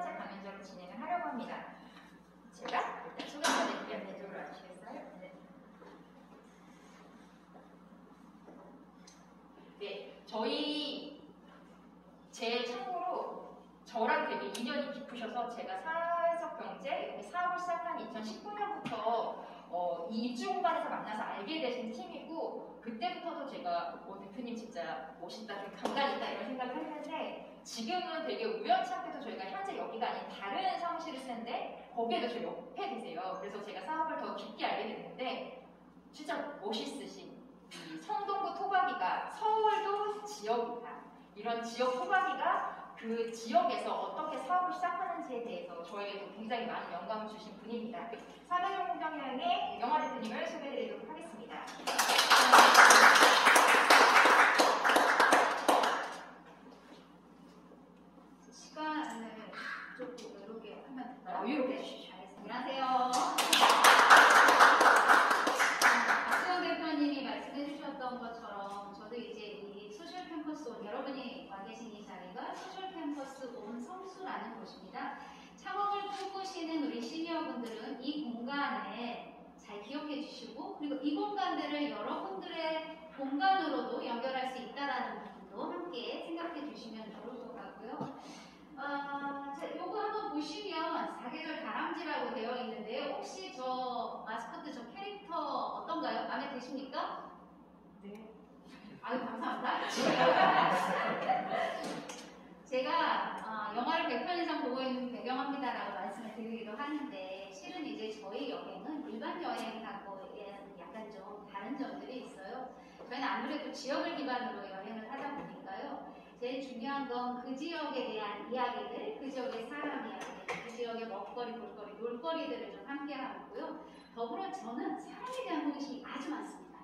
번째 강연적으로 진행을 하려고 합니다. 제가 일단 소개해드릴게요. 이쪽으로 와주시겠어요? 네. 네, 제 참고로 저랑 되게 인연이 깊으셔서 제가 사회적 경제 사업을 시작한 2019년부터 이 입주 공간에서 만나서 알게 되신 팀이고, 그때부터도 제가 대표님 진짜 멋있다, 좀 강단 있다 이런 생각을 했는데, 지금은 되게 우연치 않게도 저희가 현재 여기가 아닌 다른 사무실을 쓰는데 거기에도 저 옆에 계세요. 그래서 제가 사업을 더 깊게 알게 됐는데, 진짜 멋있으신 이 성동구 토박이가 서울도 지역이다. 이런 지역 토박이가 그 지역에서 어떻게 사업을 시작하는지에 대해서 저에게도 굉장히 많은 영감을 주신 분입니다. 사회적 공정여행의 영화 대표님을 소개해드리도록 하겠습니다. 시간을 조금 이렇게 하면 여유롭게 해주십시오. 안녕하세요. 박수영 대표님이 말씀해 주셨던 것처럼 저도 이제 이 소셜 캠퍼스 온, 여러분이 와 계신 이 자리가 소셜 캠퍼스 온 성수라는 곳입니다. 창업을 꿈꾸시는 우리 시니어분들은 이 공간을 잘 기억해 주시고, 그리고 이 공간들을 여러분들의 공간으로도 연결할 수 있다는 부분도 함께 생각해 주시면 좋을 것 같고요. 요거 한번 보시면 사계절 다람쥐라고 되어 있는데요. 혹시 저 마스코트 저 캐릭터 어떤가요? 마음에 드십니까? 네. 아유, 감사합니다. 제가 영화를 100편 이상 보고 있는 배경합니다라고 말씀을 드리기도 하는데, 실은 이제 저희 여행은 일반 여행하고의 약간 좀 다른 점들이 있어요. 저희는 아무래도 지역을 기반으로 여행을 하다 보니까요. 제일 중요한 건 그 지역에 대한 이야기들, 그 지역의 사람 이야기들, 그 지역의 먹거리, 볼거리, 놀거리들을 좀 함께 하고요. 더불어 저는 사람에 대한 호기심이 아주 많습니다.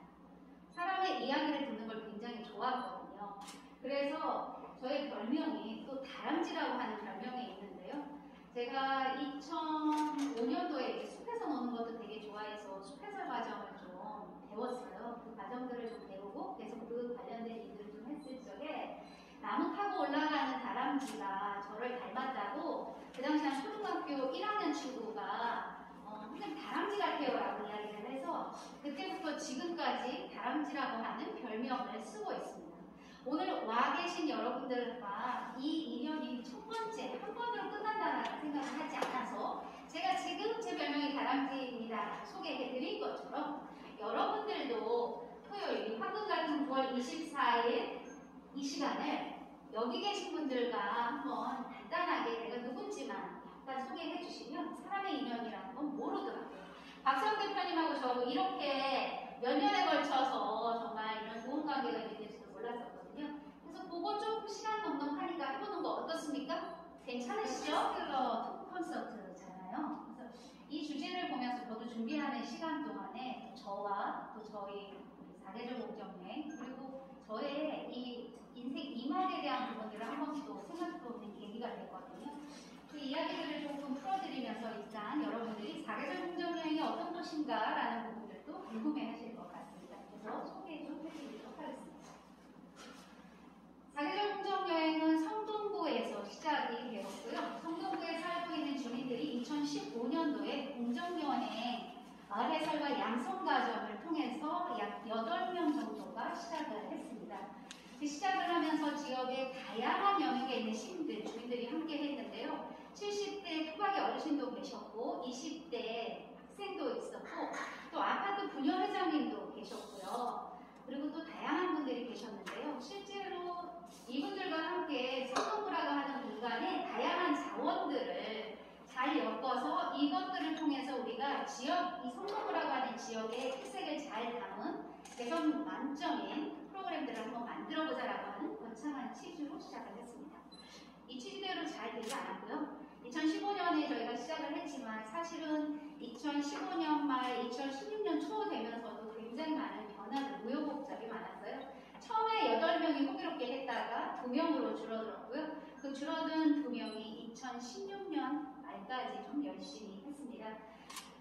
사람의 이야기를 듣는 걸 굉장히 좋아하거든요. 그래서 저의 별명이 또 다람쥐라고 하는 별명이 있는데요. 제가 2005년도에 숲에서 노는 것도 되게 좋아해서 숲해설 과정을 좀 배웠어요. 그 과정들을 좀 배우고 계속 그 관련된 일들을 좀 했을 적에 나무 타고 올라가는 다람쥐가 저를 닮았다고 그 당시 한 초등학교 1학년 친구가 선생님 다람쥐 같아요 라고 이야기를 해서, 그때부터 지금까지 다람쥐라고 하는 별명을 쓰고 있습니다. 오늘 와 계신 여러분들과 이 인연이 첫 번째 한 번으로 끝난다는 생각을 하지 않아서 제가 지금 제 별명이 다람쥐입니다 소개해 드린 것처럼, 여러분들도 토요일 황금 같은 9월 24일 이 시간을 여기 계신 분들과 한번 간단하게 내가 누군지만 약간 소개해 주시면 사람의 인연이라는 건 모르더라고요. 박수영 대표님하고 저도 이렇게 몇 년에 걸쳐서 정말 이런 좋은 관계가 있는지도 몰랐었거든요. 그래서 그거 좀 시간 넉넉하니까 해보는 거 어떻습니까? 괜찮으시죠? 토크 콘서트잖아요. 그래서 이 주제를 보면서 저도 준비하는 시간 동안에 저와 또 저희 사계절 공정여행, 그리고 저의 이 인생 이말에 대한 부분들을 한 번씩 또 생각해보는 계기가 됐거든요. 그 이야기들을 조금 풀어드리면서 일단 여러분들이 사계절 공정여행이 어떤 것인가라는 부분들도 궁금해하실 것 같습니다. 그래서 소개 좀 해드리도록 하겠습니다. 사계절 공정여행은 성동구에서 시작이 되었고요. 성동구에 살고 있는 주민들이 2015년도에 공정여행 마을해설과 양성과정을 통해서 약 8명 정도가 시작을 했습니다. 그 시작을 하면서 지역의 다양한 영역에 있는 시민들, 주민들이 함께 했는데요. 70대 토박이 어르신도 계셨고 20대 학생도 있었고 또 아파트 분녀회장님도 계셨고요. 그리고 또 다양한 분들이 계셨는데요. 실제로 이분들과 함께 성동구라고 하는 공간에 다양한 자원들을 잘 엮어서 이것들을 통해서 우리가 지역, 이 성동구라고 하는 지역의 특색을 잘 담은 개성 만점인 프로그램들을 한번 만들어보자라고 하는 거창한 취지로 시작을 했습니다. 이 취지대로 잘 되지 않았고요. 2015년에 저희가 시작을 했지만 사실은 2015년 말 2016년 초 되면서도 굉장히 많은 변화들, 우여곡절이 많았어요. 처음에 8명이 호기롭게 했다가 2명으로 줄어들었고요. 그 줄어든 2명이 2016년 말까지 좀 열심히 했습니다.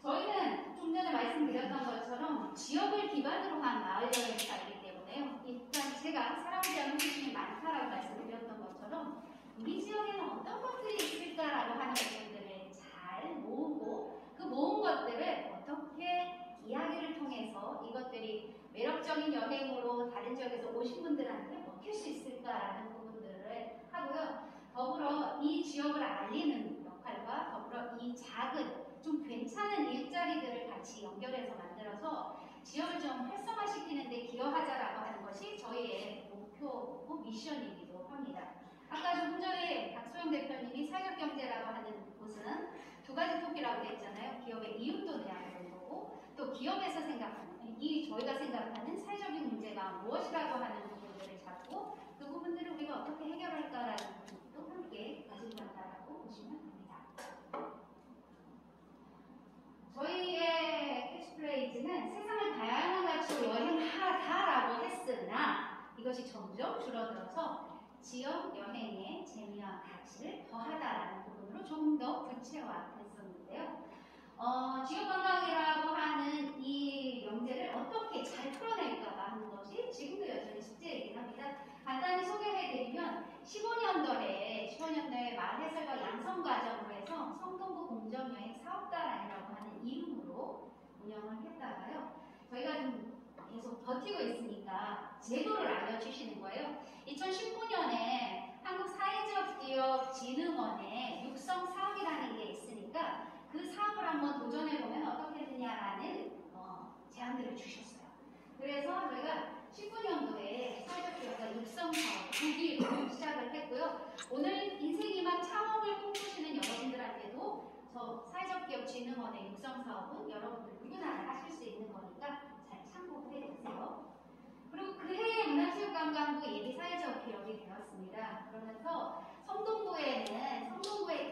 저희는 좀 전에 말씀드렸던 것처럼 지역을 기반으로 한 마을 여행사이기 때문에요. 일단 제가 사람에 대한 호기심이 많다라고 말씀드렸던 것처럼 우리 지역에는 어떤 것들이 있을까라고 하는 할 수 있을까라는 부분들을 하고요. 더불어 이 지역을 알리는 역할과 더불어 이 작은 좀 괜찮은 일자리들을 같이 연결해서 만들어서 지역을 좀 활성화시키는 데 기여하자라고 하는 것이 저희의 목표고 미션이기도 합니다. 아까 조금 전에 박소영 대표님이 사회적 경제라고 하는 곳은 두 가지 토끼라고 되어 있잖아요. 기업의 이윤도 내야 되는 거고 또 기업에서 생각하는 저희가 생각하는 사회적인 문제가 무엇이라고 하는 부분들을 잡고 그 부분들을 우리가 어떻게 해결할까라는 부분도 함께 가지고 간다라고 보시면 됩니다. 저희의 캐치프레이즈는 세상을 다양한 가치로 여행하다라고 했으나 이것이 점점 줄어들어서 지역 여행의 재미와 가치를 더하다라는 부분으로 조금 더 구체화됐었는데요. 지역 관광이라고 하는 이 명제를 어떻게 잘 풀어낼까 하는 것이 지금도 여전히 숙제이긴 합니다. 간단히 소개해드리면 15년도에 말해설과 양성 과정으로 해서 성동구 공정여행 사업단이라고 하는 이름으로 운영을 했다가요. 저희가 좀 계속 버티고 있으니까 제도를 알려주시는 거예요. 2019년에 한국사회적기업진흥원의 육성 사업이라는 게 있으니까 그 사업을 한번 도전해보면 어떻게 되냐라는 제안들을 주셨어요. 그래서 저희가 19년도에 사회적기업가 육성 사업 9기로 시작을 했고요. 오늘 인생이막 창업을 꿈꾸시는 여러분들한테도 저 사회적기업진흥원의 육성 사업은 여러분들 누구나 하실 수 있는 거니까 잘 참고해 보세요. 그리고 그 해에 문화체육관광부 예비사회적 기업이 되었습니다. 그러면서 성동구의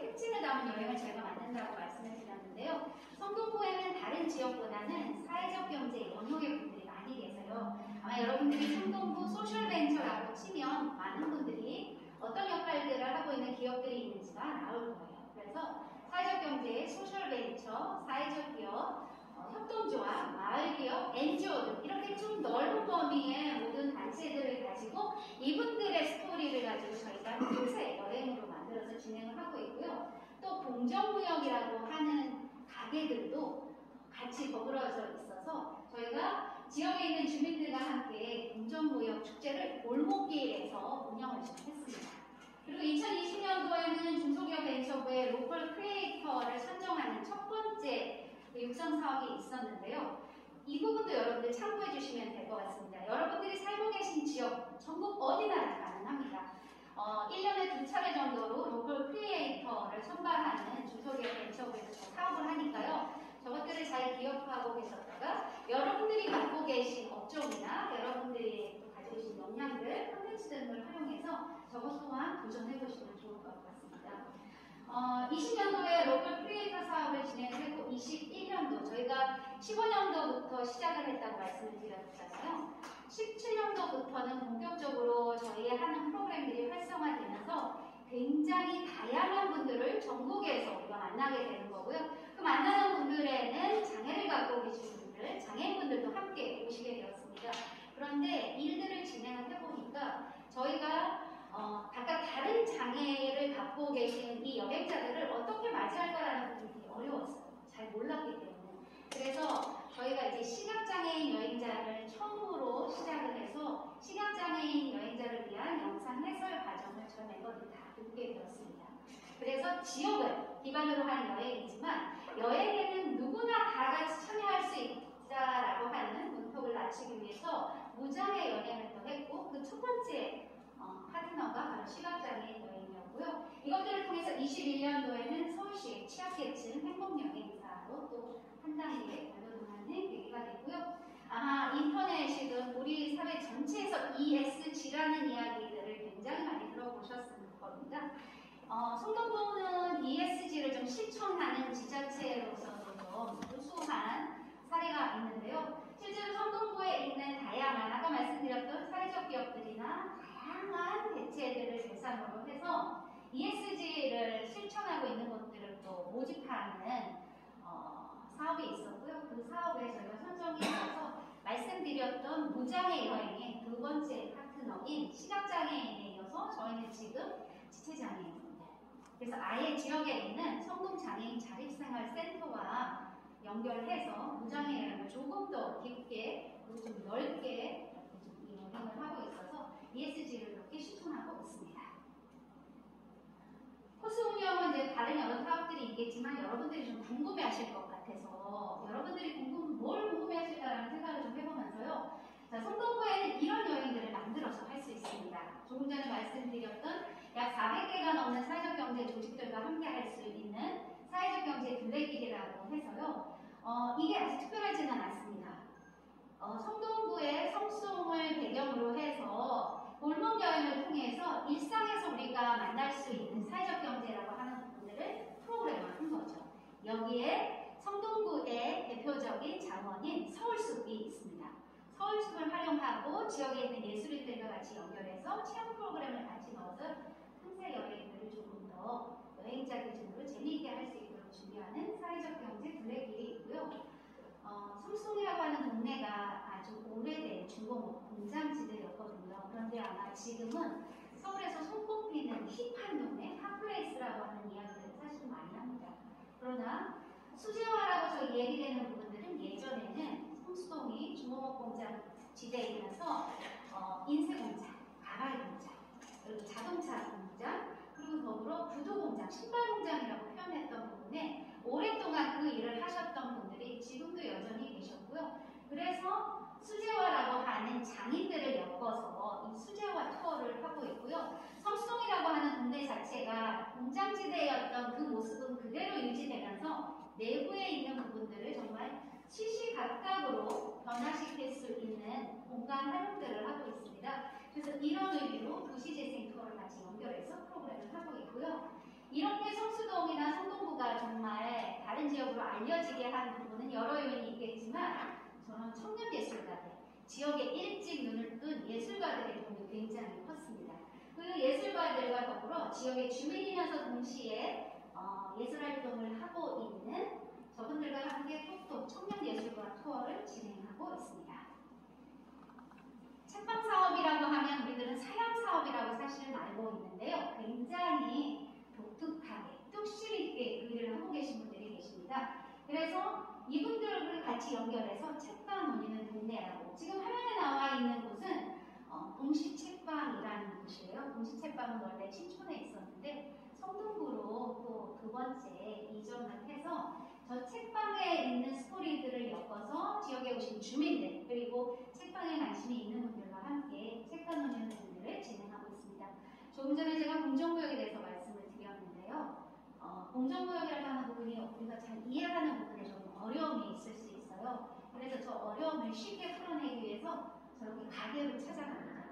특징을 담은 여행을 저희가 만든다고 말씀을 드렸는데요. 성동구에는 다른 지역보다는 사회적 경제 영역의 분들이 많이 계세요. 아마 여러분들이 성동구 소셜벤처라고 치면 많은 분들이 어떤 역할들을 하고 있는 기업들이 있는지가 나올 거예요. 그래서 사회적 경제의 소셜벤처, 사회적 기업, 협동조합, 마을기업, NGO 등 이렇게 좀 넓은 범위의 모든 단체들을 가지고 이분들의 스토리를 가지고 저희가 틈새 여행으로 만들어서 진행을 하고 있고요. 또 공정무역이라고 하는 가게들도 같이 버무려져 있어서 저희가 지역에 있는 주민들과 함께 공정무역 축제를 골목길에서 운영을 했습니다. 그리고 2020년도에는 중소기업 벤처부의 로컬 크리에이터를 선정하는 첫 번째 육성 사업이 있었는데요. 이 부분도 여러분들 참고해 주시면 될 것 같습니다. 여러분들이 살고 계신 지역 전국 어디나 다 가능합니다. 1년에 2차례 정도로 로컬 크리에이터를 선발하는 중소기업 벤처부에서 사업을 하니까요. 저것들을 잘 기억하고 계셨다가 여러분들이 갖고 계신 업종이나 여러분들이 또 가지고 계신 역량들, 콘텐츠 등을 활용해서 저것 또한 도전해 보시면 좋을 것 같습니다. 20년도에 로컬 크리에이터 사업을 진행했고 21년도 저희가 15년도부터 시작을 했다고 말씀을 드렸잖아요. 17년도부터는 본격적으로 저희 하는 프로그램들이 활성화되면서 굉장히 다양한 분들을 전국에서 우리가 만나게 되는 거고요. 그 만나는 분들에는 장애를 갖고 계신 분들, 장애인분들도 함께 오시게 되었습니다. 그런데 일들을 진행을 해보니까 저희가 각각 다른 장애를 갖고 계신 이 여행자들을 어떻게 맞이할까라는 부분이 어려웠어요. 잘 몰랐기 때문에. 그래서 저희가 이제 시각장애인 여행자를 처음으로 시작을 해서 시각장애인 여행자를 위한 영상 해설 과정을 저희 멤버들이 다 듣게 되었습니다. 그래서 지역을 기반으로 한 여행이지만 여행에는 누구나 다 같이 참여할 수 있다라고 하는 문턱을 낮추기 위해서 무장애 여행을 또 했고 그 첫 번째 파트너가 바로 시각장애인 여행이었고요. 이것들을 통해서 21년도에는 서울시 취약계층 행복여행사로 또 한 단계 발돋움하는 계기가 됐고요. 아마 인터넷이든 우리 사회 전체에서 ESG라는 이야기들을 굉장히 많이 들어보셨을 겁니다. 성동구는 ESG를 좀 실천하는 지자체로서도 좀 우수한 사례가 있는데요. 실제로 성동구에 있는 다양한 아까 말씀드렸던 사회적 기업들이나 다양한 대체들을 대상으로 해서 ESG를 실천하고 있는 것들을 또 모집하는 사업이 있었고요. 그 사업에 저희가 선정이 되어서 말씀드렸던 무장애 여행의 두 번째 파트너인 시각장애인에 이어서 저희는 지금 지체장애인입니다. 그래서 아예 지역에 있는 성동장애인 자립생활센터와 연결해서 무장애 여행을 조금 더 깊게 그리고 좀 넓게 이 여행을 하고 있어서 ESG를 하지만 여러분들이 좀 궁금해하실 것 같아서 여러분들이 뭘 궁금해하실까라는 생각을 좀 해보면서요. 자, 성동구에는 이런 여행들을 만들어서 할 수 있습니다. 조금 전에 말씀드렸던 약 400개가 넘는 사회적 경제 조직들과 함께 할 수 있는 사회적 경제 둘레길이라고 해서요. 이게 아주 특별하지는 않습니다. 성동구의 성송을 배경으로 해서 골목 여행을 통해서 일상에서 우리가 만날 수 있는 사회적 경제라고 하는 부분들을 프로그램을 한 거죠. 여기에 성동구의 대표적인 자원인 서울숲이 있습니다. 서울숲을 활용하고 지역에 있는 예술인들과 같이 연결해서 체험 프로그램을 같이 넣어서 틈새 여행들을 조금 더 여행자 기준으로 재미있게 할 수 있도록 준비하는 사회적 경제 둘레길이 있고요. 성송이라고 하는 동네가 아주 오래된 중공업 공장지대였거든요. 그런데 아마 지금은 서울에서 손꼽히는 힙한 동네, 핫플레이스라고 하는 이야기들을 사실 많이 합니다. 그러나 수제화라고 저희 얘기되는 부분들은 예전에는 성수동이 중공업 공장 지대이면서 인쇄공장, 가발 공장, 그리고 자동차 공장, 그리고 더불어 구두 공장, 신발 공장이라고 표현했던 부분에 오랫동안 그 일을 하셨던 분들이 지금도 여전히 계셨고요. 그래서 수제화라고 하는 장인들을 엮어서 이 수제화 투어를 하고 있고요. 성수동이라고 하는 동네 자체가 공장지대였던 그 모습은 그대로 유지되면서 내부에 있는 부분들을 정말 시시각각으로 변화시킬 수 있는 공간 활용들을 하고 있습니다. 그래서 이런 의미로 도시재생 투어를 같이 연결해서 프로그램을 하고 있고요. 이렇게 성수동이나 성동구가 정말 다른 지역으로 알려지게 한 부분은 여러 요인이 있겠지만 저는 청년예술가들, 지역에 일찍 눈을 뜬 예술가들의 도움이 굉장히 컸습니다. 그 예술가들과 더불어 지역의 주민이면서 동시에 예술활동을 하고 있는 저분들과 함께 톡톡 청년예술가 투어를 진행하고 있습니다. 책방사업이라고 하면 우리들은 사양사업이라고 사실은 알고 있는데요. 굉장히 독특하게, 뚝심있게 그 일을 하고 계신 분들이 계십니다. 그래서 이분들을 같이 연결해서 책방 울리는 동네라고. 지금 화면에 나와 있는 곳은 동시책방이라는 곳이에요. 동시책방은 원래 신촌에 있었는데 성동구로 또 두 번째 이전을 해서 저 책방에 있는 스토리들을 엮어서 지역에 오신 주민들 그리고 책방에 관심이 있는 분들과 함께 책방 울리는 동네를 진행하고 있습니다. 조금 전에 제가 공정구역에 대해서 말씀을 드렸는데요. 공정구역이라고 하는 부분이 우리가 잘 이해하는 부분에 좀 어려움이 있을 수 있어요. 그래서 저 어려움을 쉽게 풀어내기 위해서 저렇게 가게를 찾아갑니다.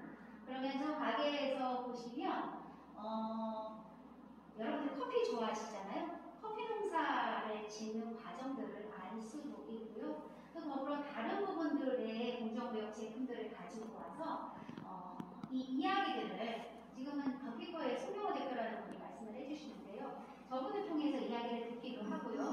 그러면 저 가게에서 보시면 여러분들 커피 좋아하시잖아요. 커피 농사를 짓는 과정들을 알 수도 있고요. 또 더불어 다른 부분들의 공정구역 제품들을 가지고 와서 이 이야기들을 지금은 더피커의 송영호 대표라는 분이 말씀을 해주시는데요. 저분을 통해서 이야기를 듣기도 하고요.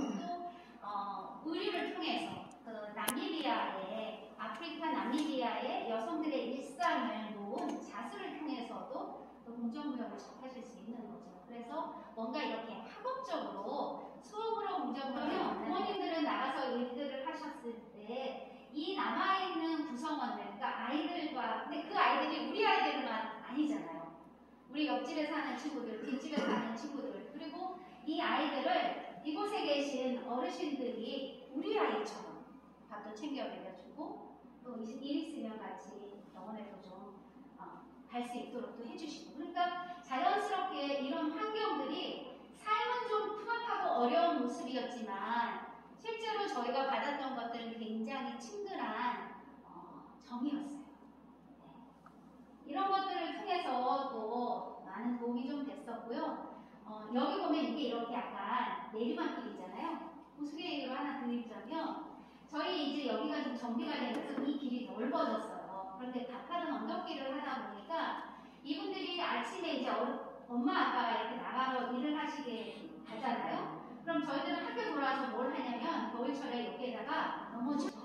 또 의류를 통해서 그 나미비아의 아프리카 나미비아의 여성들의 일상을 놓은 자수를 통해서도 또 공정구역을 접하실 수 있는 거죠. 그래서 뭔가 이렇게 학업적으로 수업으로 공정구역 부모님들은 나가서 일들을 하셨을 때 이 남아있는 구성원들, 그러니까 아이들과 근데 그 아이들이 우리 아이들만 아니잖아요. 우리 옆집에 사는 친구들, 뒷집에 사는 친구들 그리고 이 아이들을 이곳에 계신 어르신들이 우리 아이처럼 밥도 챙겨 먹여주고 또 일 있으면 같이 병원에도 좀 갈 수 있도록 또 해주시고 그러니까 자연스럽게 이런 환경들이 삶은 좀 푸석하고 어려운 모습이었지만 실제로 저희가 받았던 것들은 굉장히 친근한 정이었어요. 네. 이런 것들을 통해서 또 많은 도움이 좀 됐었고요. 여기 보면 이게 이렇게 약간 내리막길이잖아요. 우스개 얘기로 하나 드리자면 저희 이제 여기가 좀 정비가 되면서 이 길이 넓어졌어요. 그런데 가파른 언덕길을 하다 보니까 이분들이 아침에 이제 엄마 아빠가 이렇게 나가러 일을 하시게 가잖아요. 그럼 저희들은 학교 돌아와서 뭘 하냐면 겨울철에 여기에다가 넘어지고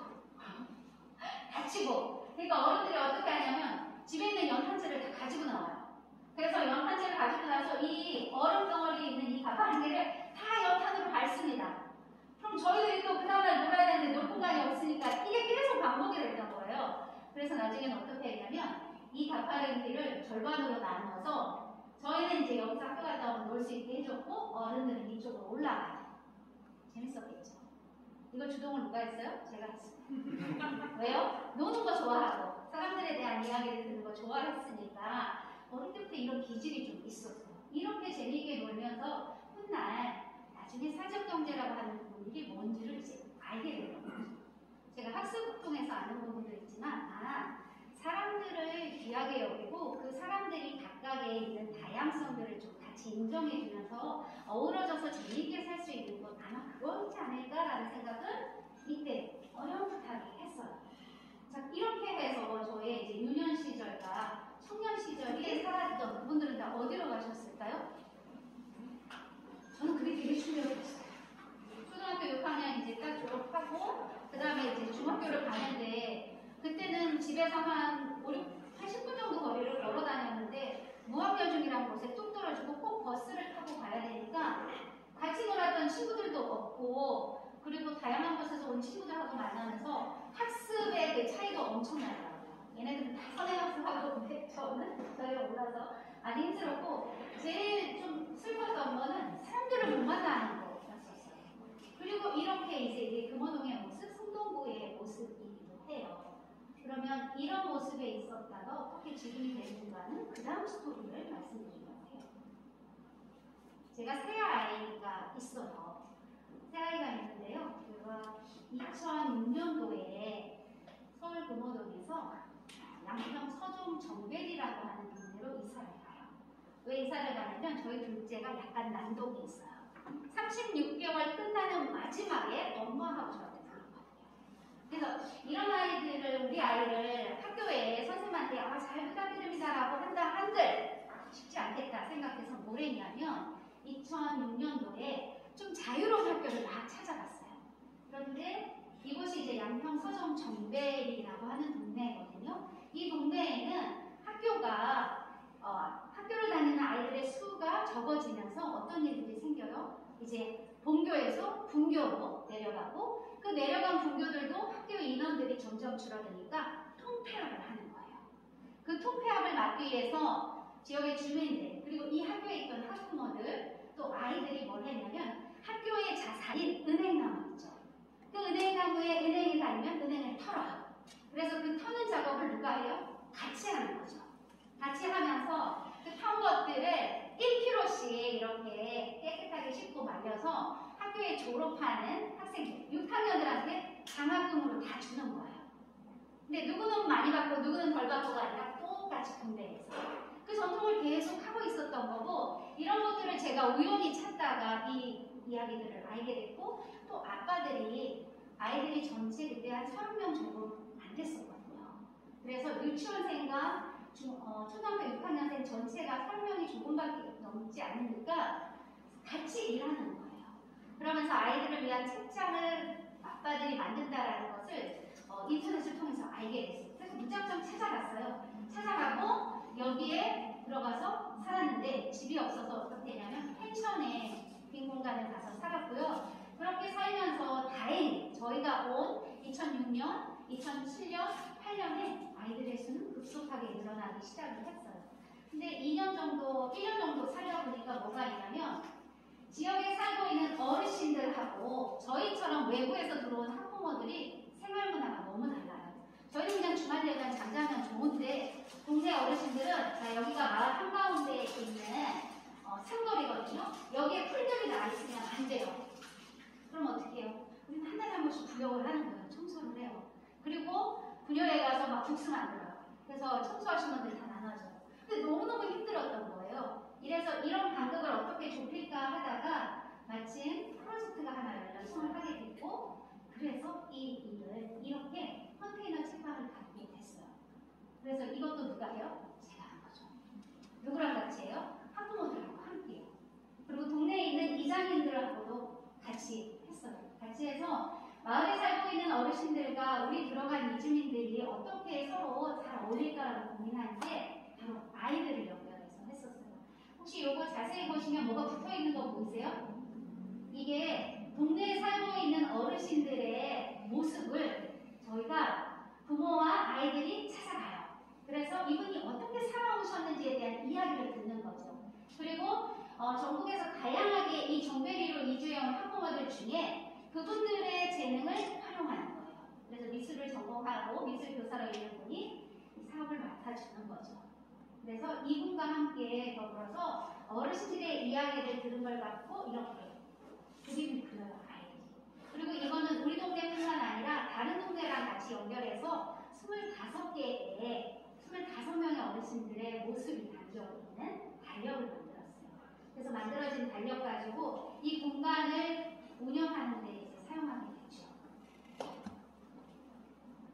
다치고 그러니까 어른들이 어떻게 하냐면 집에 있는 연탄재를 다 가지고 나와요. 그래서 연탄재를 가지고 나서 이 얼음 덩어리에 있는 이 가파른 길을 다 연탄으로 밟습니다. 그럼 저희들이 또 그 다음날 놀아야 되는데 놀 공간이 없으니까 이게 계속 반복이 됐던 거예요. 그래서 나중에는 어떻게 했냐면 이 가파른 길을 절반으로 나누어서 저희는 이제 여기서 학교 갔다 오면 놀 수 있게 해줬고 어른들은 이쪽으로 올라가요. 재밌었겠죠. 이걸 주동을 누가 했어요? 제가 했어요. 왜요? 노는 거 좋아하고 사람들에 대한 이야기를 듣는 거 좋아했으니까 어릴 때부터 이런 기질이 좀 있었어요. 이렇게 재미있게 놀면서 훗날 나중에 사적경제라고 하는 부분 이게 뭔지를 이제 알게 되는 거죠. 제가 학습 통해서 아는 부분도 있지만 사람들을 귀하게 여기고 그 사람들이 각각에 있는 다양성들을 좀 같이 인정해주면서 어우러져서 재미있게 살 수 있는 건 아마 그거지 않을까라는 생각은 이때 어렴풋하게 했어요. 자, 이렇게 해서 저의 이제 유년 시절과 청년 시절이 살았던 그분들은 다 어디로 가셨을까요? 저는 그게 되게 충격이었어요. 초등학교 6학년 이제 딱 졸업하고 그 다음에 이제 중학교를 가는데 그때는 집에서 한 80분 정도 거리를 걸어 다녔는데 무학여중이라는 곳에 뚝 떨어지고 꼭 버스를 타고 가야 되니까 같이 놀았던 친구들도 없고 그리고 다양한 곳에서 온 친구들하고 만나면서 학습의 그 차이도 엄청나더라고요. 얘네들은 다 선행학습하고 오는데 저는 저희가 몰라서 많이 힘들었고 제일 좀 슬펐던 거는 사람들을 못 만나는 거였었어요. 그리고 이렇게 이제 금호동의 모습, 성동구의 모습이기도 해요. 그러면 이런 모습에 있었다가 어떻게 지금이 되는가는 그 다음 스토리를 말씀드리려고 해요. 제가 새 아이가 있어요. 새 아이가 있는데요. 제가 2006년도에 서울 금호동에서 양평 서종 정벨이라고 하는 동네로 이사를 가요. 왜 이사를 가냐면 저희 둘째가 약간 난독이 있어요. 36개월 끝나는 마지막에 엄마하고 저한테 들었거든요. 그래서 이런 아이들을 우리 아이를 학교에 선생님한테 잘 부탁드립니다라고 한들 쉽지 않겠다 생각해서 뭘 했냐면 2006년도에 좀 자유로운 학교를 막 찾아갔어요. 그런데 이곳이 이제 양평 서점 정벨이라고 하는 동네거든요. 이 동네에는 학교를 다니는 아이들의 수가 적어지면서 어떤 일들이 생겨요? 이제 본교에서 분교로 내려가고 그 내려간 분교들도 학교 인원들이 점점 줄어드니까 통폐합을 하는 거예요. 그 통폐합을 막기 위해서 지역의 주민들 그리고 이 학교에 있던 학부모들 또 아이들이 뭘 했냐면 학교의 자산인 은행나무 있죠. 그 은행나무에 은행이 닿으면 은행을 털어요. 그래서 그 터는 작업을 누가 해요? 같이 하는 거죠. 같이 하면서 그 턴 것들을 1kg씩 이렇게 깨끗하게 씻고 말려서 학교에 졸업하는 학생들, 6학년들한테 장학금으로 다 주는 거예요. 근데 누구는 많이 받고 누구는 덜 받고가 아니라 똑같이 분배해서 그 전통을 계속 하고 있었던 거고 이런 것들을 제가 우연히 찾다가 이 이야기들을 알게 됐고 또 아이들이 전체 그때 한 30명 정도 안 됐었거든요. 그래서 유치원생과 초등학교 6학년생 전체가 30명이 조금밖에 넘지 않으니까 같이 일하는 거예요. 그러면서 아이들을 위한 책장을 아빠들이 만든다라는 것을 인터넷을 통해서 알게 됐어요. 그래서 무작정 찾아가고 여기에 들어가서 살았는데 집이 없어서 어떻게 했냐면 펜션에 빈 공간을 가서 살았고요. 그렇게 살면서 다행히 저희가 온 2006년, 2007년, 8년에 아이들의 수는 급속하게 늘어나기 시작을 했어요. 근데 1년 정도 살다 보니까 뭐가 있냐면 지역에 살고 있는 어르신들하고 저희처럼 외부에서 들어온 학부모들이 생활 문화가 너무 달라요. 저희는 그냥 주말 예배만 잠자면 좋은데 동네 어르신들은 자 여기가 마을 한가운데에 있는 산거리거든요. 여기에 풀들이 나 있으면 안 돼요. 그럼 어떻게 해요? 우리는 한 달에 한 번씩 부욕을 하는 거예요. 청소를 해요. 그리고 분녀에 가서 막 국수 만들어요. 그래서 청소하신 분들 다 나눠줘요. 근데 너무너무 힘들었던 거예요. 이래서 이런 간격을 어떻게 좁힐까 하다가 마침 프로젝트가 하나 열려 손을 하게 됐고 그래서 이 일을 이렇게 컨테이너 책방을 갖게 됐어요. 그래서 이것도 누가 해요? 제가 한 거죠. 누구랑 같이 해요? 학부모들하고 함께. 그리고 동네에 있는 이장님들하고도 같이 했어요. 같이 해서 마을에 살고 있는 어르신들과 우리 들어간 이주민들이 어떻게 서로 잘 어울릴까라고 고민한 게 바로 아이들을 연결해서 했었어요. 혹시 이거 자세히 보시면 뭐가 붙어있는 거 보이세요? 이게 동네에 살고 있는 어르신들의 모습을 저희가 부모와 아이들이 찾아가요. 그래서 이분이 어떻게 살아오셨는지에 대한 이야기를 듣는 거죠. 그리고 전국에서 다양하게 이 정배리로 이주해온 학부모들 중에 그분들의 재능을 활용하는 거예요. 그래서 미술을 전공하고 미술 교사로 있는 분이 이 사업을 맡아주는 거죠. 그래서 이분과 함께 더불어서 어르신들의 이야기를 들은 걸 갖고 이렇게 그림을 그려요. 그리고 이거는 우리 동네뿐만 아니라 다른 동네랑 같이 연결해서 25개의 25명의 어르신들의 모습이 담겨있는 달력을 만들었어요. 그래서 만들어진 달력 가지고 이 공간을 운영하는 데 이제 사용하게 됐죠.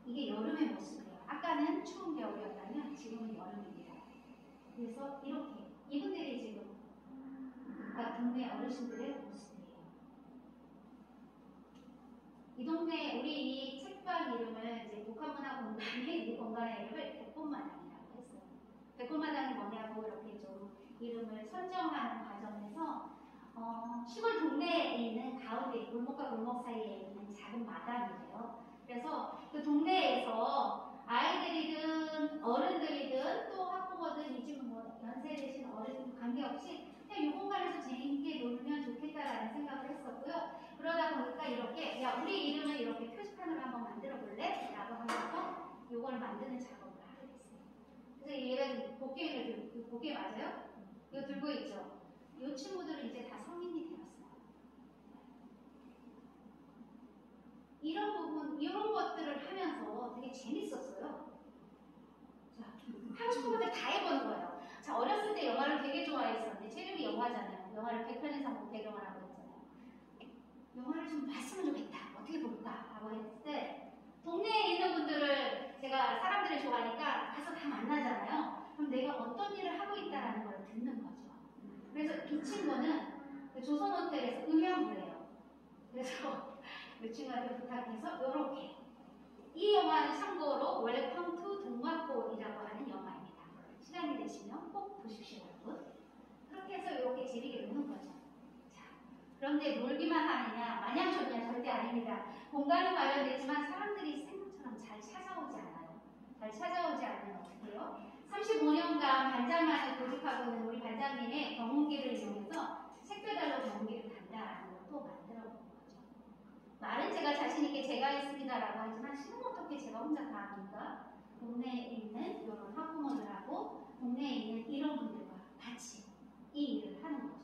이게 여름의 모습이에요. 아까는 추운 겨울이었다면 지금은 여름입니다. 그래서 이렇게 이분들이 지금 동네 어르신들의 모습이에요. 이 동네 우리 이 책방 이름을 이제 복합문화공간의 이 공간의 이름을 백골마당이라고 했어요. 백골마당이 뭐냐고 이렇게 좀 이름을 선정하는 과정에서 시골 동네에 있는 가운데 골목과 골목 사이에 있는 작은 마당이에요. 그래서 그 동네에서 아이들이든 어른들이든 또 학부모들이든 뭐 연세 되신 어른 관계없이 그냥 이 공간에서 재밌게 놀면 좋겠다라는 생각을 했었고요. 그러다 보니까 이렇게 야 우리 이름을 이렇게 표지판으로 한번 만들어 볼래? 라고 하면서 이걸 만드는 작업을 하게 됐어요. 그래서 얘가 복귀 맞아요? 이거 들고 있죠? 이 친구들은 이제 다 성인이 되었어요. 이런 부분, 이런 것들을 하면서 되게 재밌었어요. 자, 하고 싶은 것들 다 해보는 거예요. 자, 어렸을 때 영화를 되게 좋아했었는데, 체력이 영화잖아요. 영화를 100편에서 배경을 하고 있잖아요. 영화를 좀 봤으면 좋겠다. 어떻게 볼까? 라고 했을 때, 동네에 있는 분들을 제가 사람들을 좋아하니까 가서 다 만나잖아요. 그럼 내가 어떤 일을 하고 있다라는 걸 듣는 거죠. 그래서 이 친구는 조선호텔에서 음향을 해요. 그래서 그 친구한테 부탁해서 이렇게 이 영화는 참고로 웰컴 투 동화골이라고 하는 영화입니다. 시간이 되시면 꼭 보십시오, 여러분. 그렇게 해서 이렇게 재미있게 노는 거죠. 자, 그런데 놀기만 하느냐, 마냥 좋냐 절대 아닙니다. 공간이 마련되지만 사람들이 생각처럼 잘 찾아오지 않아요. 잘 찾아오지 않으면 어떻게 해요? 35년간 반장만을 고집하고 있는 우리 반장님의 경운기를 이용해서 책배달로 경운기를 간다라는 것도 만들어 본 거죠. 말은 제가 자신있게 제가 했습니다라고 하지만 실은 어떻게 제가 혼자 다 합니까? 동네에 있는 이런 학부모들하고 동네에 있는 이런 분들과 같이 이 일을 하는 거죠.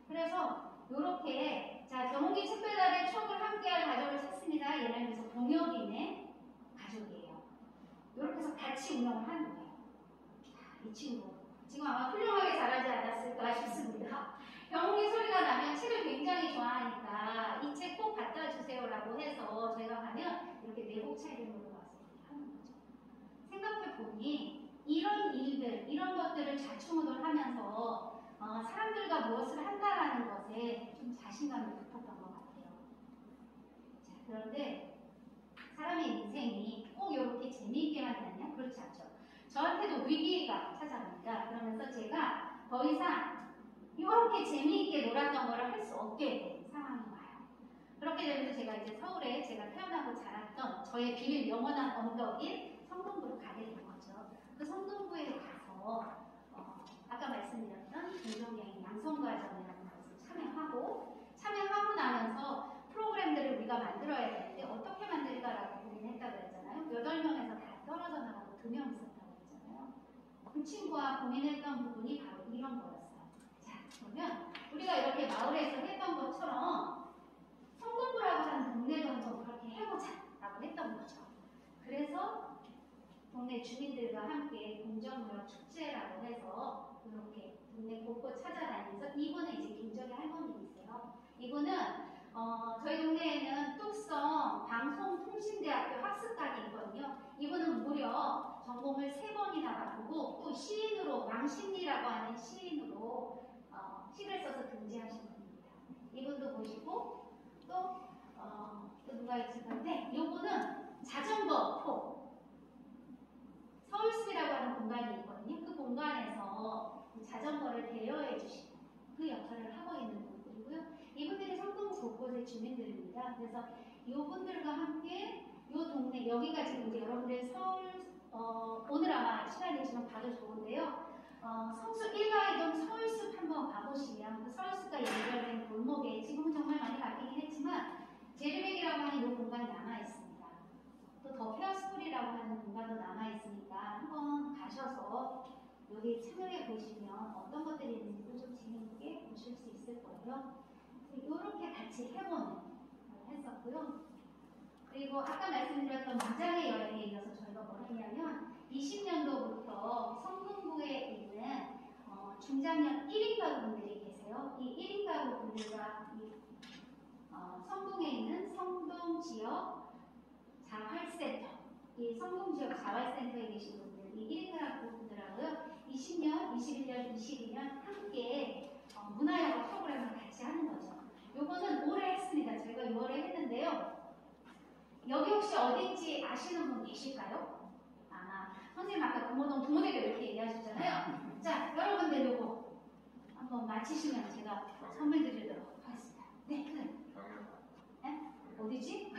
그래서 이렇게 자 경운기 책배달의 추억을 함께할 가족을 찾습니다. 예를 들어서 동혁이네 가족이에요. 이렇게 해서 같이 운영을 하는 거예요. 이 친구 지금 아마 훌륭하게 잘하지 않았을까 싶습니다. 경운기 소리가 나면 책을 굉장히 좋아하니까 이 책 꼭 갖다 주세요라고 해서 저희가 가면 이렇게 내복 차림으로 와서 하는 거죠. 생각해 보니 이런 일들, 이런 것들을 좌충우돌하면서 사람들과 무엇을 한다라는 것에 좀 자신감이 붙었던 것 같아요. 자, 그런데 사람의 인생이 꼭 이렇게 재미있게만 되느냐? 그렇지 않죠. 저한테도 위기가 찾아갑니다. 그러면서 제가 더 이상 이렇게 재미있게 놀았던 걸 할 수 없게 된 상황이 와요. 그렇게 되면서 제가 이제 서울에 제가 태어나고 자랐던 저의 비밀 영원한 언덕인 성동구로 가게 된 거죠. 그 성동구에 가서 아까 말씀드렸던 공정여행 양성과정이라는 것을 참여하고 나면서 프로그램들을 우리가 만들어야 되는데 어떻게 만들까라고 고민했다고 했잖아요. 8명에서 다 떨어져 나가고 2명 있었다고 했잖아요. 그 친구와 고민했던 부분이 바로 이런 거였어요. 자, 그러면 우리가 이렇게 마을에서 했던 것처럼 성동구라고 하는 동네도 한번 그렇게 해보자 라고 했던 거죠. 그래서 동네 주민들과 함께 공정무역 축제라고 해서 이렇게 동네 곳곳 찾아다니면서 이분은 이제 김정희 할머니이세요. 이분은 저희 동네에는 뚝성 방송통신대학교 학습관이 있거든요. 이분은 무려 전공을 3번이나 바꾸고 또 시인으로 왕신리라고 하는 시인으로 시를 써서 등재하신 분입니다. 이분도 보시고 또 누가 있을 건데 이분은 자전거 포 서울숲이라고 하는 공간이 있거든요. 그 공간에서 자전거를 대여해 주시는 그 역할을 하고 있는 분들이고요. 이분들이 성동 곳곳의 주민들입니다. 그래서 이분들과 함께 이 동네 여기가 지금 이제 여러분들 서울 오늘 아마 시간이 되시면 봐도 좋은데요. 성수 1가이동 서울숲 한번 가보시면 그 서울숲과 연결된 골목에 지금 정말 많이 바뀌긴 했지만 제리백이라고 하는 이 공간이 남아있습니다. 또 더 페어스쿨이라고 하는 공간도 남아있으니까 한번 가셔서 여기 참여해 보시면 어떤 것들이 있는지도 좀 재미있게 보실 수 있을 거예요. 이렇게 같이 해보는 걸 했었고요. 그리고 아까 말씀드렸던 무장의 여행에 이어서 저희가 뭘 했냐면 20년도부터 성동구에 있는 중장년 1인 가구분들이 계세요. 이 1인 가구분들과 성동에 있는 성동 지역 자활센터, 이 성동 지역 자활센터에 계신 분들, 이 1인 가구분들하고요. 20년, 21년, 22년 함께 문화영어 프로그램을 같이 하는 거죠. 요거는 올해 했습니다. 저희가 6월에 했는데요. 여기 혹시 어딘지 아시는 분 계실까요? 아마 선생님 아까 금호동 동호대교 이렇게 얘기하셨잖아요. 자, 여러분들 요거 한번 맞히시면 제가 선물 드리도록 하겠습니다. 네, 네? 어디지?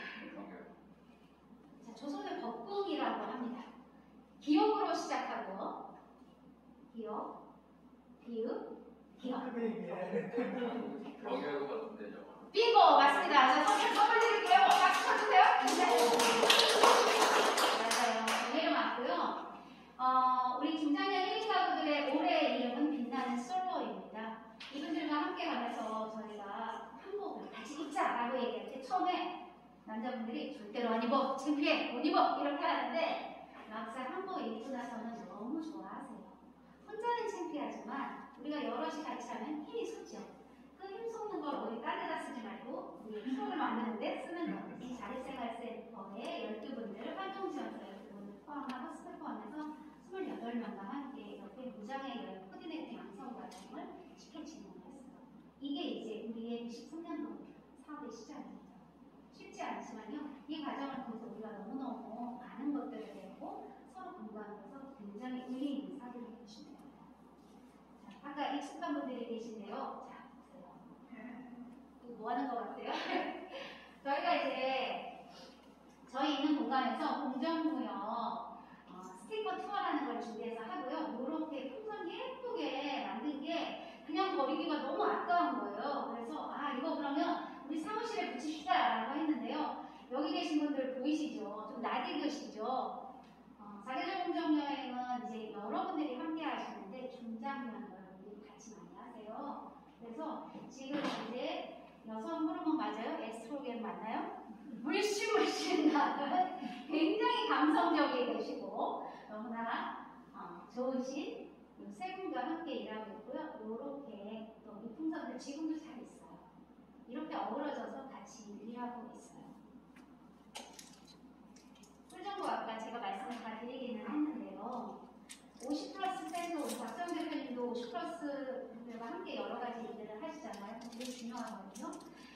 자, 조선의 법궁이라고 합니다. 기억으로 시작하고 기억, 비읍, 기억. 빙고 맞습니다. 자, 선물 드릴게요. 박수 쳐주세요. 맞아요. 이름 맞고요. 우리 중장년 1인 가구들의 올해 이름은 빛나는 솔로입니다. 이분들과 함께 가면서 저희가 한복을 같이 입자라고 얘기할 때 처음에 남자분들이 절대로 안 입어, 창피해, 못 입어 이렇게 하는데 막상 한복 입고 나서는 너무 좋아하세요. 혼자는 창피하지만 우리가 여럿이 같이 하면 힘이 솟죠. 그 힘 솟는 걸 어디 딴 데다 쓰지 말고 우리 추억을 만드는데 쓰는 거. 이 자립생활센터의 12분들, 활동지원자 12분들 포함하고 스태프 포함해서 28명과 함께 이렇게 무장의 여행 코디네이트 양성 과정을 쉽게 진행을 했어요. 이게 이제 우리의 23년도 사업의 시작입니다. 쉽지 않지만요. 이 과정을 통해서 우리가 너무너무 많은 것들을 배우고 서로 공부하면서 굉장히 의미 있는 사업을 해주시면 됩니다. 자, 아까 익숙한 분들이 계신데요. 자, 보세요. 뭐 하는 것 같아요? 저희가 이제 저희 있는 공간에서 공정무역 스티커 투어라는 걸 준비해서 하고요. 이렇게 풍선 예쁘게 만든 게 그냥 버리기가 너무 아까운 거예요. 그래서 이거 그러면 우리 사무실에 붙입시다라고 했는데요. 여기 계신 분들 보이시죠? 좀 나디그시죠? 사계절 공정여행은 이제 여러분들이 함께 하시는데 중장년 여러분들이 같이 많이 하세요. 그래서 지금 이제 여성 호르몬 맞아요? 에스트로겐 맞나요? 물씬 나는 굉장히 감성적이 되시고 너무나 좋으신 세 분과 함께 일하고 있고요. 이렇게 또 이 풍선들 지금도 잘 있어요. 이렇게 어우러져서 같이 일하고 있어요. 풀정보 아까 제가 말씀을 다 드리기는 했는데요. 50플러스 센터 우리 박정 대표님도 50플러스 분들과 함께 여러 가지 일들을 하시잖아요. 되게 중요하거든요.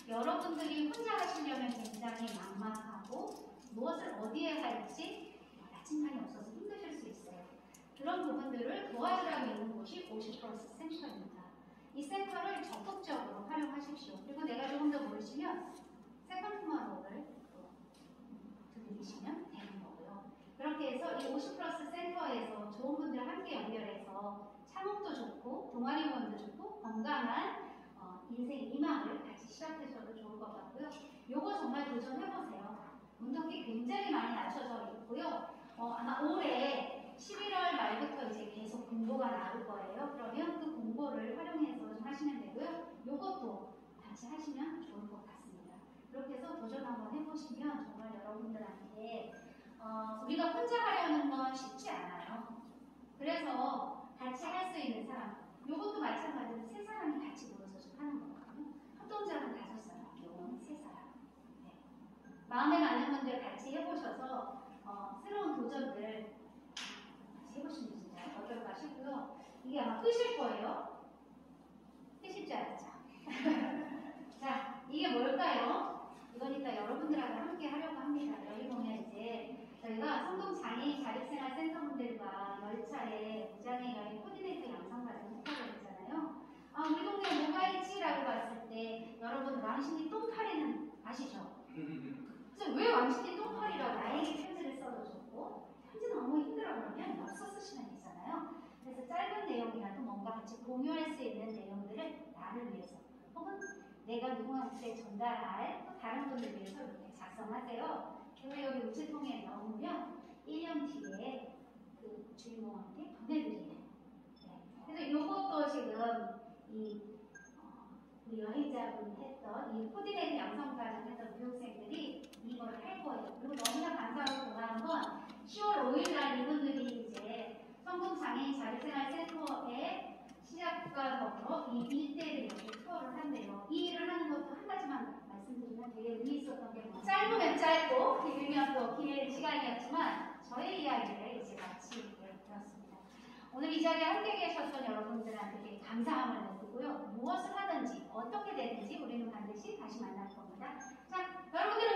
여러분들이 혼자 하시려면 굉장히 막막하고 무엇을 어디에 할지 나침반이 없어서 힘드실 수 있어요. 그런 부분들을 도와주라고 있는 곳이 50플러스 센터입니다. 이 센터를 적극적으로 활용하십시오. 그리고 내가 조금 더 모르시면 세컨트마법을 들으시면 되는 거고요. 그렇게 해서 이 50플러스 센터에서 좋은 분들 함께 연결해서 창업도 좋고 동아리 모임도 좋고 건강한 인생 희망을 같이 시작하셔도 좋을 것 같고요. 요거 정말 도전해보세요. 운동기 굉장히 많이 낮춰져 있고요. 아마 올해 11월 말부터 이제 계속 공고가 나올 거예요. 그러면 그 공고를 활용해서 좀 하시면 되고요. 요것도 같이 하시면 좋을 것 같습니다. 이렇게 해서 도전 한번 해보시면 정말 여러분들한테 우리가 혼자 하려는 건 쉽지 않아요. 그래서 같이 할 수 있는 사람, 요것도 마찬가지로 세 사람이 같이 모여서 좀 하는 거거든요. 협동자는 5사람, 요거는 3사람. 네. 마음에 맞는 분들 같이 해보셔서 새로운 도전들 같이 해보시면 진짜 어떨까 싶고요. 이게 아마 끄실 거예요. 끄실 줄 알았죠? 자, 이게 뭘까요? 이건 이따 여러분들하고 함께 하려고 합니다. 여기 보면 이제 저희가 성동장애인 자립생활센터분들과 10차례 무장애 여행 코디네이터 양성과정을 했다고 했잖아요. 우리 동네에 뭐가 있지라고 봤을 때 여러분 왕신이 똥파리는 아시죠? 그래서 왜 왕신이 똥파리라고 나에게 편지를 써줬고 편지 너무 힘들어 그러면 엽서 쓰시면 되잖아요. 그래서 짧은 내용이라도 뭔가 같이 공유할 수 있는 내용들을 나를 위해서 혹은 내가 누구한테 전달할 다른 분들 위해서 이렇게 작성하세요. 그래서 여기 우체통에 넣으면 1년 뒤에 그 주인공한테 보내드리는. 네. 그래서 이것도 지금 우리 여행자분이 했던 이 코디네이트 양성과정 했던 교육생들이 이걸 할 거예요. 그리고 너무나 감사하고 고마운 건 10월 5일날 이분들이 이제 성북장애인 자립생활센터에 시작과 더불어 이 일대를 이렇게 투어를 한대요. 이 일을 하는 것도 한 가지만 말씀드리면 되게 의미 있었던 게 짧으면 짧고 길면 또 긴 시간이었지만 저의 이야기를 이제 같이 들었습니다. 오늘 이 자리에 함께 계셨던 여러분들한테 되게 감사함을 느끼고요. 무엇을 하든지 어떻게 되든지 우리는 반드시 다시 만날 겁니다. 자, 여러분들